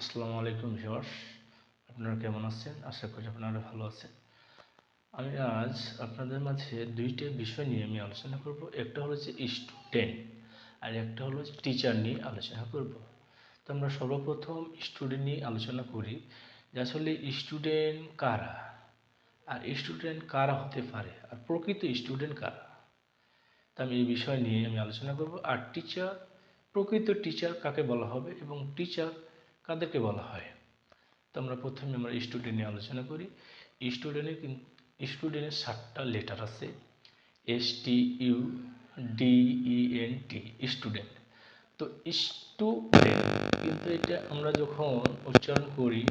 আসসালামু আলাইকুম ভিউয়ার্স, আপনারা কেমন আছেন? আশা করি আপনারা ভালো আছেন। আমি আজ আপনাদের মাঝে দুইটা বিষয় নিয়ে আলোচনা করব। একটা হলো যে স্টুডেন্ট আর একটা হলো যে টিচার নিয়ে আলোচনা করব। তো আমরা সর্বপ্রথম স্টুডেন্ট নিয়ে আলোচনা করি যে আসলে স্টুডেন্ট কারা, আর স্টুডেন্ট কারা হতে পারে, আর প্রকৃত স্টুডেন্ট কারা। তো আমি এই বিষয় নিয়ে আলোচনা করব। আর টিচার, প্রকৃত টিচার কাকে বলা হবে এবং টিচার কাদেরকে বলা হয়। তো আমরা প্রথমে স্টুডেন্ট নিয়ে আলোচনা করি। স্টুডেন্টের 7টা লেটার আছে, STUDENT, স্টুডেন্ট। তো স্টুডেন্ট কিন্তু এটা আমরা যখন উচ্চারণ করি,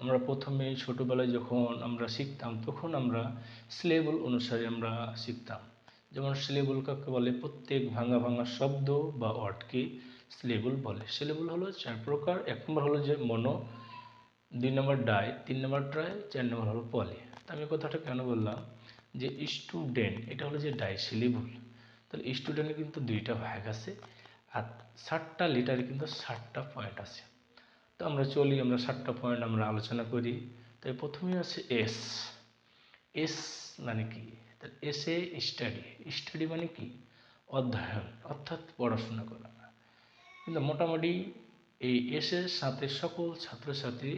আমরা প্রথমে ছোটোবেলায় যখন আমরা শিখতাম তখন আমরা সিলেবল অনুসারে আমরা শিখতাম। যেমন সিলেবল কাকে বলে? প্রত্যেক ভাঙা ভাঙা শব্দ বা ওয়ার্ডকে সিলেবল বলে। সিলেবল হলো 4 প্রকার। 1 নম্বর হলো যে মনো, 2 নম্বর ডাই, 3 নম্বর ট্রাই, 4 নম্বর হলো পলি। তো আমি কথাটা কেন বললাম যে স্টুডেন্ট এটা হলো যে ডাই সিলেবল। তাহলে স্টুডেন্টের কিন্তু 2টা ভাগ আছে, আর 7টা লেটারে কিন্তু 7টা পয়েন্ট আছে। তো আমরা 7টা পয়েন্ট আমরা আলোচনা করি। তাই প্রথমেই আছে এস। এস মানে কি? তাহলে এসে স্টাডি। স্টাডি মানে কি? অধ্যয়ন, অর্থাৎ পড়াশোনা করা। কিন্তু মোটামুটি এই এসের সাথে সকল ছাত্রছাত্রী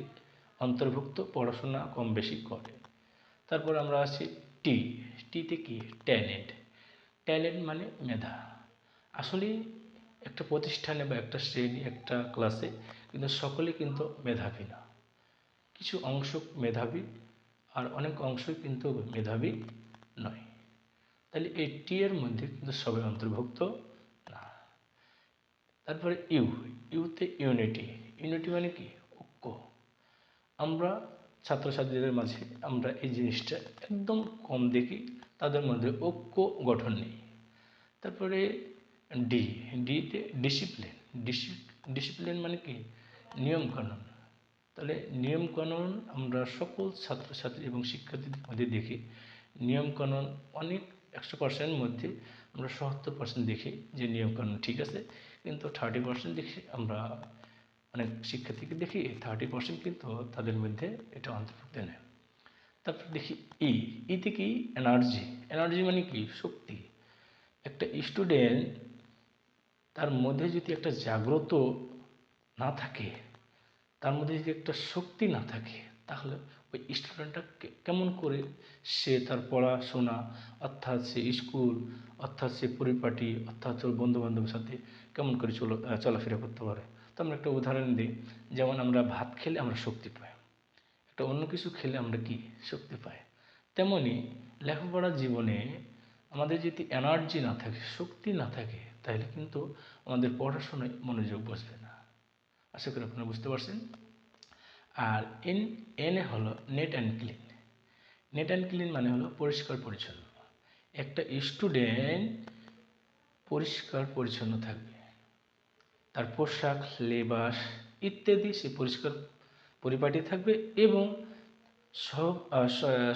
অন্তর্ভুক্ত, পড়াশোনা কম বেশি করে। তারপর আমরা আছি টি। টিতে কি? ট্যালেন্ট। ট্যালেন্ট মানে মেধা। আসলে একটা প্রতিষ্ঠানে বা একটা শ্রেণী, একটা ক্লাসে কিন্তু সকলে কিন্তু মেধাবী না। কিছু অংশ মেধাবী আর অনেক অংশই কিন্তু মেধাবী নয়। তাহলে এই টি এর মধ্যে কিন্তু সবাই অন্তর্ভুক্ত না। তারপরে ইউ। ইউতে ইউনিটি। ইউনিটি মানে কি? ঐক্য। আমরা ছাত্রছাত্রীদের মাঝে আমরা এই জিনিসটা একদম কম দেখি, তাদের মধ্যে ঐক্য গঠন নেই। তারপরে ডি। ডিতে ডিসিপ্লিন। ডিসিপ্লিন মানে কি? নিয়মকানুন। তাহলে নিয়মকানুন আমরা সকল ছাত্রছাত্রী এবং শিক্ষার্থীদের মধ্যে দেখি নিয়মকানুন অনেক 100% মধ্যে আমরা 77% দেখি যে নিয়মকানুন ঠিক আছে, কিন্তু 30% দেখি আমরা অনেক শিক্ষার্থীকে দেখি 30% কিন্তু তাদের মধ্যে এটা অন্তর্ভুক্ত নেয়। তারপর দেখি ই। ইতে কি? এনার্জি। এনার্জি মানে কি? শক্তি। একটা স্টুডেন্ট, তার মধ্যে যদি একটা জাগ্রত না থাকে, তার মধ্যে যদি একটা শক্তি না থাকে, তাহলে ওই স্টুডেন্টটা কেমন করে সে তার পড়াশোনা, অর্থাৎ সে স্কুল, অর্থাৎ সে পরিপাটি, অর্থাৎ ওর বন্ধুবান্ধবের সাথে কেমন করে চলাফেরা করতে পারে। তো আমরা একটা উদাহরণ দিই। যেমন আমরা ভাত খেলে আমরা শক্তি পাই, একটা অন্য কিছু খেলে আমরা কি? শক্তি পাই। তেমনি লেখাপড়ার জীবনে আমাদের যদি এনার্জি না থাকে, শক্তি না থাকে, তাহলে কিন্তু আমাদের পড়াশোনায় মনোযোগ বসবে না। আশা করি আপনারা বুঝতে পারছেন। আর এন হলো net and clean. Net and clean মানে হলো পরিষ্কার পরিচ্ছন্ন। একটা স্টুডেন্ট পরিষ্কার পরিচ্ছন্ন থাকবে, তার পোশাক, লেবাস ইত্যাদি সে পরিষ্কার পরিপাটি থাকবে এবং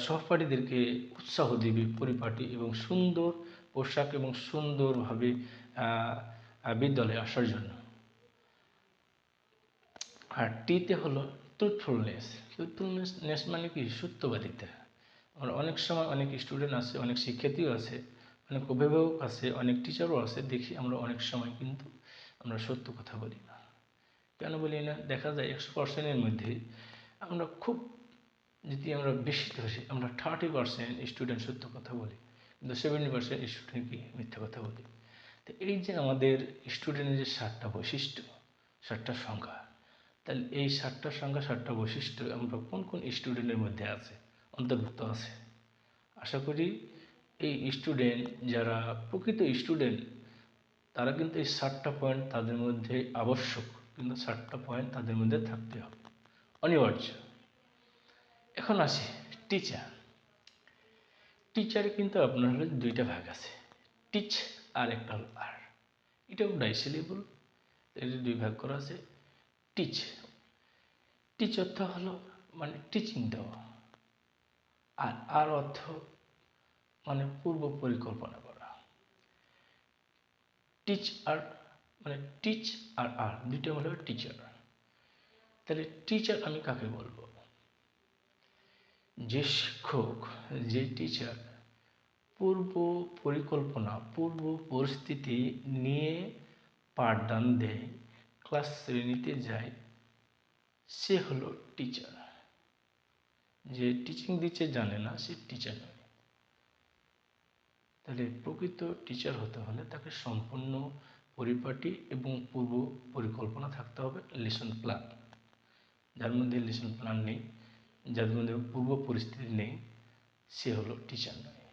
সহপাঠীদেরকে উৎসাহ দেবে পরিপাটি এবং সুন্দর পোশাক এবং সুন্দরভাবে বিদ্যালয়ে আসার জন্য। আর টিতে হলো ট্রুথফুলনেস। ট্রুথফুলনেস মানে কি? সত্যবাদিতা। আমরা অনেক সময় অনেক স্টুডেন্ট আছে, অনেক শিক্ষার্থীও আছে, অনেক অভিভাবক আছে, অনেক টিচারও আছে, দেখি আমরা অনেক সময় কিন্তু আমরা সত্য কথা বলি না। কেন বলি না? দেখা যায় 100%-এর মধ্যে আমরা খুব, যদি আমরা বেশি ধরি, আমরা 30% স্টুডেন্ট সত্য কথা বলি, কিন্তু 70% স্টুডেন্ট কি? মিথ্যা কথা বলি। তো এই যে আমাদের স্টুডেন্টের যে 7টা বৈশিষ্ট্য, 7টা সংখ্যা, তাহলে এই 7টা সংখ্যা, 7টা বৈশিষ্ট্য আমরা কোন কোন স্টুডেন্টের মধ্যে আছে, অন্তর্ভুক্ত আছে। আশা করি এই স্টুডেন্ট, যারা প্রকৃত স্টুডেন্ট, তারা কিন্তু এই 7টা পয়েন্ট তাদের মধ্যে আবশ্যক, কিন্তু 7টা পয়েন্ট তাদের মধ্যে থাকতে হবে, অনিবার্য। এখন আসি টিচার। টিচারে কিন্তু আপনার হলো 2টা ভাগ আছে, টিচ আর একটা হলো আর। এটাও ডাইসিলেবল, এর 2 ভাগ করা আছে। টিচ, টিচ অর্থ হলো মানে টিচিং দেওয়া, আর আর অর্থ মানে পূর্ব পরিকল্পনা করা। টিচ আর মানে টিচ আর আর 2টা হলো টিচার। তাহলে টিচার আমি কাকে বলবো? যে শিক্ষক, যে টিচার পূর্ব পরিকল্পনা, পূর্ব পরিস্থিতি নিয়ে পাঠদান দেয়, ক্লাস শ্রেণীতে যায়, সে হলো টিচার। যে টিচিং দিচ্ছে জানে না, সে টিচার নয়। তাহলে প্রকৃত টিচার হতে হলে তাকে সম্পূর্ণ পরিপাটি এবং পূর্ব পরিকল্পনা থাকতে হবে, লেসন প্ল্যান। যার মধ্যে লেসন প্ল্যান নেই, যার মধ্যে পূর্ব পরিস্থিতি নেই, সে হলো টিচার নয়।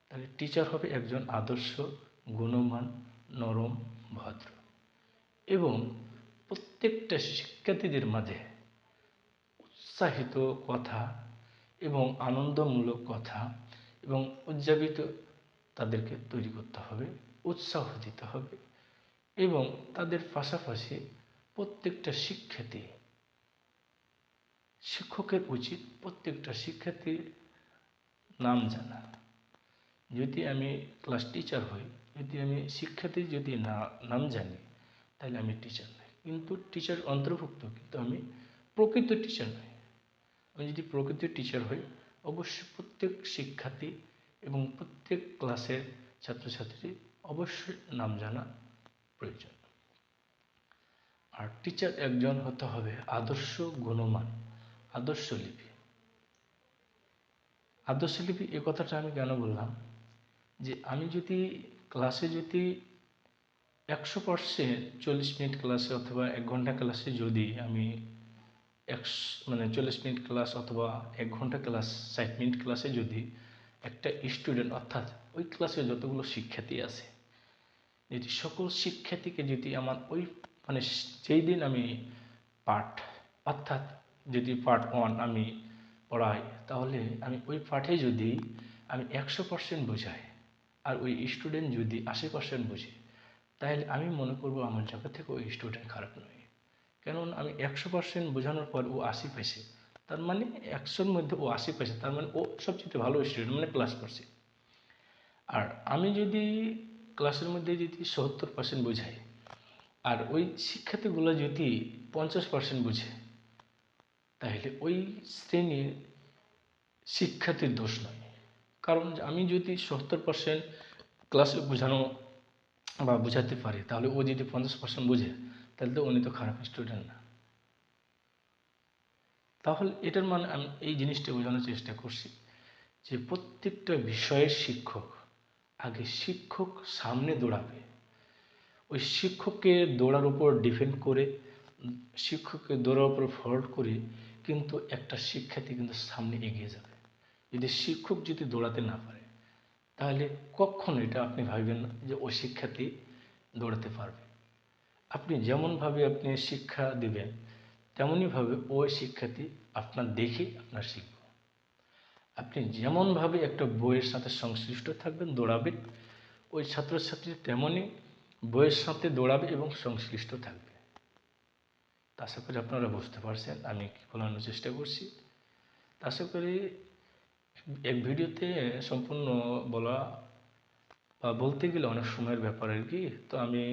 তাহলে টিচার হবে একজন আদর্শ, গুণমান, নরম, ভদ্র এবং প্রত্যেকটা শিক্ষার্থীদের মাঝে উৎসাহিত কথা এবং আনন্দমূলক কথা এবং উজ্জীবিত তাদেরকে তৈরি করতে হবে, উৎসাহ দিতে হবে এবং তাদের পাশাপাশি প্রত্যেকটা শিক্ষকের উচিত প্রত্যেকটা শিক্ষার্থীর নাম জানা। যদি আমি ক্লাস টিচার হই, যদি আমি শিক্ষার্থীর যদি নাম জানি, তাহলে আমি টিচার নই। কিন্তু টিচার অন্তর্ভুক্ত, কিন্তু আমি প্রকৃত টিচার নই। আমি যদি প্রকৃত টিচার হই, অবশ্যই প্রত্যেক শিক্ষার্থী এবং প্রত্যেক ক্লাসের ছাত্রছাত্রী অবশ্যই নাম জানা প্রয়োজন। আর টিচার একজন হতে হবে আদর্শ, গুণমান, আদর্শলিপি। আদর্শলিপি এ কথাটা আমি কেন বললাম, যে আমি যদি ক্লাসে যদি 100% 40 মিনিট ক্লাসে অথবা 1 ঘন্টা ক্লাসে যদি আমি 40 মিনিট ক্লাস অথবা 1 ঘন্টা ক্লাস 60 মিনিট ক্লাসে যদি একটা স্টুডেন্ট, অর্থাৎ ওই ক্লাসে যতগুলো শিক্ষার্থী আছে, যদি সকল শিক্ষার্থীকে যদি আমার ওই যেই দিন আমি পাঠ, অর্থাৎ যদি পার্ট 1 আমি পড়াই, তাহলে আমি ওই পাঠে যদি আমি 100% বোঝাই আর ওই স্টুডেন্ট যদি 80% বোঝে, তাহলে আমি মনে করব আমার জায়গা থেকে ওই স্টুডেন্ট খারাপ নয়। কেননা আমি 100% বোঝানোর পর ও 80 পেয়েছে, তার মানে 100-র মধ্যে ও 80 পেয়েছে, তার মানে ও সবচেয়ে ভালো স্টুডেন্ট, মানে প্লাস করছে। আর আমি যদি ক্লাসের মধ্যে যদি 70% বোঝাই আর ওই শিক্ষার্থীগুলো যদি 50% বোঝে, তাহলে ওই শ্রেণীর শিক্ষার্থীর দোষ নয়। কারণ আমি যদি 70% ক্লাসে বোঝানো বা বোঝাতে পারি, তাহলে ও যদি 50% বোঝে, তাহলে তো উনি তো খারাপ স্টুডেন্ট না। তাহলে এটার মানে আমি এই জিনিসটা বোঝানোর চেষ্টা করছি যে প্রত্যেকটা বিষয়ের শিক্ষক আগে শিক্ষক সামনে দৌড়াবে, ওই শিক্ষকের দৌড়ার উপর ডিপেন্ড করে, শিক্ষকের দৌড়ার উপর ফলো করে কিন্তু একটা শিক্ষার্থী কিন্তু সামনে এগিয়ে যাবে। যদি শিক্ষক যদি দৌড়াতে না পারে, তাহলে কখনো এটা আপনি ভাববেন না যে ওই শিক্ষার্থী দৌড়াতে পারবে। আপনি যেমনভাবে আপনি শিক্ষা দিবেন, তেমনইভাবে ওই শিক্ষার্থী আপনার দেখে আপনার শিখবে। আপনি যেমনভাবে একটা বইয়ের সাথে সংশ্লিষ্ট থাকবেন, দৌড়াবেন, ওই ছাত্রছাত্রী তেমনই বইয়ের সাথে দৌড়াবে এবং সংশ্লিষ্ট থাকবে। আশা করি আপনারা বুঝতে পারছেন আমি কি বলানোর চেষ্টা করছি। আশা করি এক ভিডিওতে সম্পূর্ণ বলা বা বলতে গেলে অনেক সময়ের ব্যাপার আর কি। তো আমি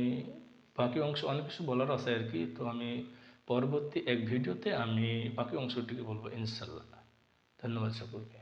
বাকি অংশ অনেক কিছু বলার আছে আর কি। তো আমি পরবর্তী এক ভিডিওতে আমি বাকি অংশটিকে বলবো ইনশাল্লাহ। ধন্যবাদ সকলকে।